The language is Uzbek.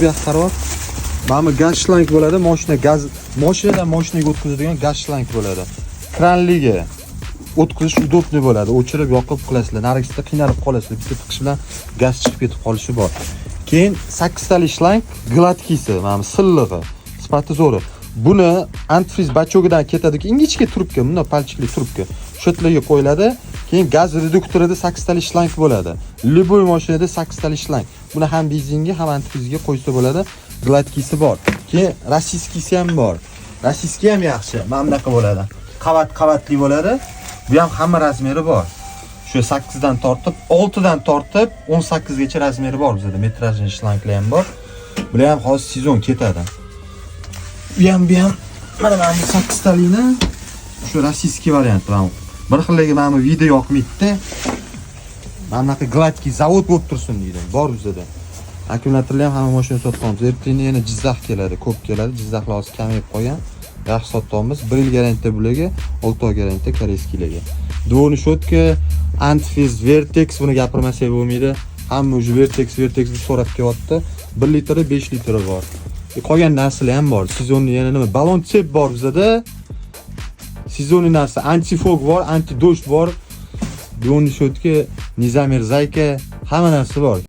Bu yoqqa qarab, mana bu gaz shlank bo'ladi, mashinadan mashinaga o'tkazadigan gaz shlank bo'ladi. Kranligi o'tkazish udobli bo'ladi. O'chirib, yoqib qilasizlar. Narigisida qiynalib qolasizlar. Bitta tiqish bilan gaz chiqib ketib qolishi bor. Keyin 8 tali shlank gladkisi, mana bu sillig'i, sifati zo'ri. Buni antifriz bachogidan ketadi, ingichka trubka, bunda palchikli trubka. Shu yerga qo'yiladi. Keyin gaz reduktorida 8 tali shlank bo'ladi. Любой mashinada 8 tali shlank. Buni ham benzinga, ham antifrizga qo'ysa bo'ladi. Gladkisi bor. Keyin rossiyskisi ham bor. Rossiyski ham yaxshi. Mana bunaqa bo'ladi. Qavatli bo'ladi. Bu ham hamma razmeri bor. Shu 8 dan tortib, 6 dan tortib 18 gacha razmeri bor bizda. Metrajli shlanklar ham bor. Bular ham hozir sezon ketadi. Bu ham mana 8 talini shu rossiyski variant bilan. Bir xilligi mana bu video yoqmaydi. Mana bunaqa gladki zavod bo'lib tursin deydi. Bor bizda. Akkumulyatorlar ham hamma mashina sotamiz. Ertaga yana Jizzax keladi, ko'p keladi. Jizzaxlar hozir kamayib qolgan. Yaxshi sotamiz. 1 yil garantiya bularga, 6 oy garantiya koreyskilarga. Dvoni shotka, antifriz, Vertex buni gapirmasak bo'lmaydi. Hamma o'sha Vertex deb so'rab kelyapti. 1 litri, 5 litri bor. Qolgan narsalar ham bor. Sezonli yana nima? Balon chep bor bizda. Sezonli narsa, antifog bor, antidosh bor. Dvoni shotka, Nizamir Zayka, hamma narsa bor.